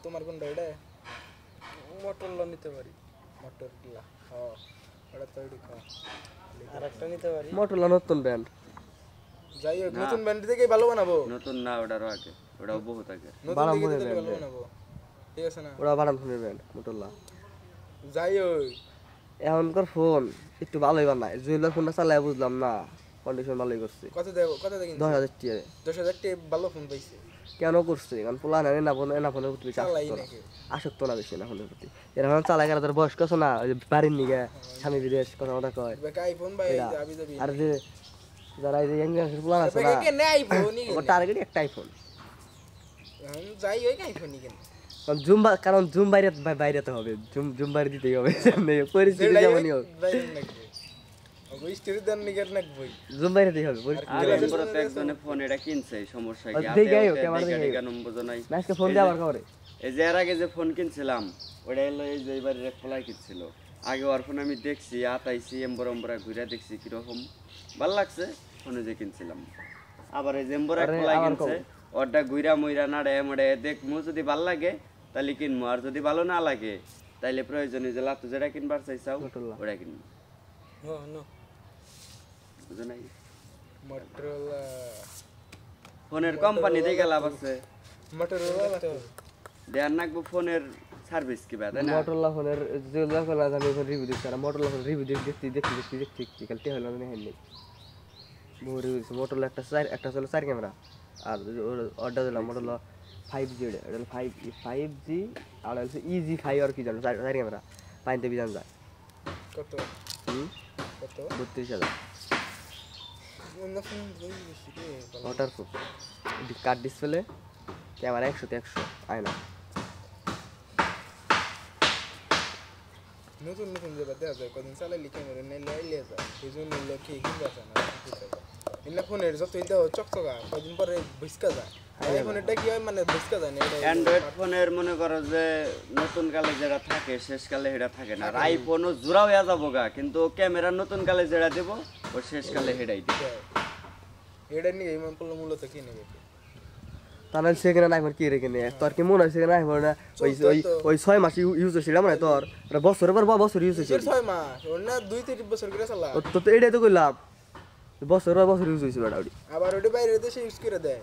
তোমার কোনটা এটা মোটরলা নিতে পারি মোটরলা হ্যাঁ ওটা তো এডি খা আরেকটা নিতে পারি মোটরলা নতুন ব্র্যান্ড যাই হোক নতুন ব্র্যান্ড থেকেই ভালো বানাবো নতুন না ওটারও আগে ওটাও বহুত আগে নতুন থেকে ভালো বানাবো ঠিক আছে না ওরা বানান ফোনের ব্র্যান্ড মোটরলা যাই হোক এখনকার ফোন একটু ভালোই বানায় জুয়েলার ফোনটা চালাই বুঝলাম না কন্ডিশন ভালোই করছে কত দেবো 10,000 টাকা 10,000 টাকা ভালো ফোন পাইছে কেন করছে কারণ পোলা না ফোনের প্রতি বেশি আসক্ত না বেশি না ফোনের প্রতি এরকম চালাই গেলে তোর বয়স কত না বাড়ির নিগে স্বামী বিদেশ কথা কথা কয় আইফোন ভাই যাবি যাবি আর যে যারা এই যে ইয়াং পোলা আছে না কে নে আইফোন নি টার্গেট একটা আইফোন যাই হোক আইফোন নি কেন কারণ জুম বাইরেতে হবে জুম বাইরে দিতেই হবে পরিস্থিতি যেমনই হোক ওই স্টোরি দেন নিগের নাক বই জুম বাইরেতেই হবে আর এমবর তো একজনে ফোন এটা কিনছে সমস্যা কি আজকে ফোন দিয়ে আবার করে এই যে এর আগে যে ফোন কিনছিলাম ওটা হলো এই যে এবারে এক পলাই কিনছিল আগে ওর ফোন আমি দেখছি আতাইছি এমবরা ঘুরে দেখছি কিরকম ভালো লাগছে ফোনে যে কিনছিলাম আবার এই যে এমবর এক পলাই কিনছে ওরটা ঘুরা মুইরা নাড়ে মড়ে দেখমু যদি ভালো লাগে তাহলে কিনবো আর যদি ভালো না লাগে তাইলে প্রয়োজনীয় যে লাতু যেটা কিনবার চাইছাও ওটা কিনবো বুঝো নাই মোটরলা ফোনের কোম্পানি দেখে লাভ আছে মোটরলা দেয়ার নাকবো ফোনের সার্ভিস কি বাদ না মোটরলা ফোনের যেগুলো কলা আমি এখন রিভিউ দিচ্ছি আর মোটরলা ফোন রিভিউ দেখতে কালকে হলো না হেন নেই বহু রিভিউ দিচ্ছি মোটরলা একটা ছিল 4 ক্যামেরা আর অর্ডার দিলাম মোটরলা 5G এটা 5G আর হচ্ছে EG5 আর কি জানো 4 ক্যামেরা পাইতে বিজান যায় কত কত 32,000 নতুন ওয়াটারপ্রুফ কাট ডিসপ্লে ক্যামেরা 100 আয়না নতুন যে বাদ দেওয়া যায় কদিন চালাইলে ক্যামেরা নেই লাইলে যায় এই জন্য লোকে কিনতে আসে না এগুলা ফোনের যত দাও চকচকা কদিন পরে ভিসকা যায় আইফোন এটা কি হয় মানে ভিসকা যায় না অ্যান্ড্রয়েড ফোনের মনে করো যে নতুন কালে যেটা থাকে শেষ কালে সেটা থাকে না আর আইফোনও জোড়া হয়ে যাবো গা কিন্তু ক্যামেরা নতুন কালে যেটা দেবো ও শেষ কালে হেডাই দিবে এটা নিয়ে ইমান করলে মূলত কি নেবে তাহলে সেখানে আইফোন কি রেখে নেয় তোর কি মনে হয় সেখানে আইফোন ওই 6 মাস ইউজ হয়েছিল মানে তোর বছরের পর বছর ইউজ হয়েছিল 6 মাস ওর না 2-3 বছর করে চালা তো এটাই তো কইলাম বছর ইউজ হয়েছিল আবার ওটা বাইরে দেশে ইউজ করে দেয়